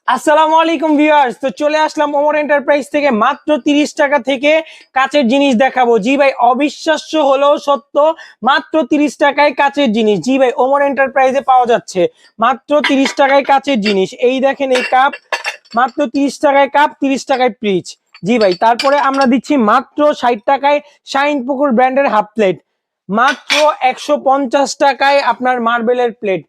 আসসালামু আলাইকুম ভিউয়ার্স, তো চলে আসলাম ওমর এন্টারপ্রাইজ থেকে মাত্র 30 টাকা থেকে কাচের জিনিস দেখাবো। জি ভাই, অবিশ্বাস্য হলেও সত্য, মাত্র 30 টাকায় কাচের জিনিস। জি ভাই, ওমর এন্টারপ্রাইজে পাওয়া যাচ্ছে মাত্র 30 টাকায় কাচের জিনিস। এই দেখেন এই কাপ, মাত্র 30 টাকায় কাপ, 30 টাকায় ফ্রিজ। জি ভাই, তারপরে আমরা দিচ্ছি মাত্র 60 টাকায় শাইন পুকুর ব্র্যান্ডের হাফ প্লেট, মাত্র 150 টাকায় আপনার মার্বেলের প্লেট।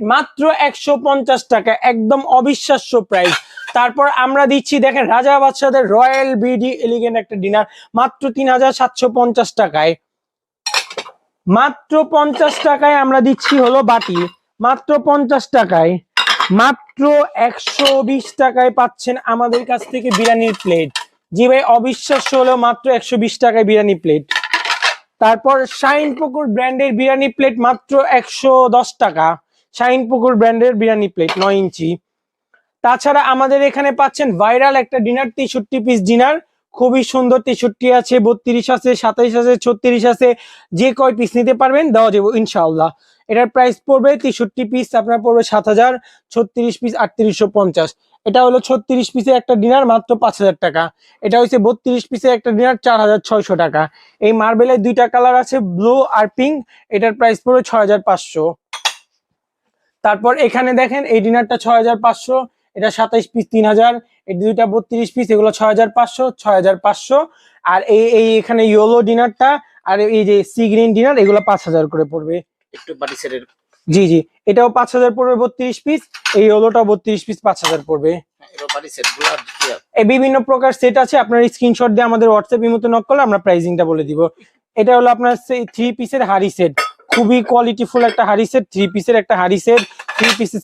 মাত্র 150 টাকা, একদম অবিশ্বাস্য প্রাইস। তারপর আমরা দিচ্ছি দেখেন রাজা বাদশাদের রয়্যাল বিডি এলিগেন্ট একটা ডিনার, মাত্র 3750 টাকায়। মাত্র 50 টাকায় আমরা দিচ্ছি হলো বাটি, মাত্র 50 টাকায়। মাত্র 120 টাকায় পাচ্ছেন আমাদের কাছ থেকে বিরিয়ানির প্লেট। জি ভাই, অবিশ্বাস্য হলো মাত্র 120 টাকায় বিরিয়ানি প্লেট। তারপর শাইন পুকুর ব্র্যান্ডের বিরিয়ানি প্লেট মাত্র 110 টাকা। শাইন পুকুর ব্র্যান্ডের বিরিয়ানি প্লেট 9 ইঞ্চি। তাছাড়া আমাদের এখানে পাচ্ছেন ভাইরাল একটা ডিনার, 63 পিস ডিনার, খুবই সুন্দর। 63 আছে, 32 আছে, 27 আছে, 36 আছে, যে কয় পিস নিতে পারবেন দেওয়া যাবে ইনশাআল্লাহ। এটার প্রাইস পড়বে 63 পিস আপনার পড়বে 7000, 36 পিস 3850। এটা হলো 36 পিসের একটা ডিনার, মাত্র 5000 টাকা। এটা হচ্ছে 32 পিসের একটা ডিনার, 4600 টাকা। এই মার্বেলের দুইটা কালার আছে, ব্লু আর পিঙ্ক। এটার প্রাইস পড়বে 6500। তারপর এখানে দেখেন এই ডিনারটা 6500, এটা 27 পিস 3000, এই দুইটা 32 পিস, এগুলো 6500, 6500। আর এই এখানে ইয়েলো ডিনারটা আর এই যে সি গ্রিন ডিনার, এগুলো 5000 করে পড়বে। একটু বাটি সেটের জি জি, এটাও 5000 পড়বে 32 পিস, এই ইয়েলোটাও 32 পিস 5000 পড়বে। এরো বাটি সেট গুলো এই বিভিন্ন প্রকার সেট আছে, আপনার স্ক্রিনশট দিয়ে আমাদের হোয়াটসঅ্যাপ ইমোতে নক করলে আমরা প্রাইসিংটা বলে দিব। এটা হলো আপনার 3 পিসের হাড়ি সেট, খুবই কোয়ালিটিফুল একটা হাড়ি সেট, 3 পিসের একটা হাড়ি সেট, 3 পিসের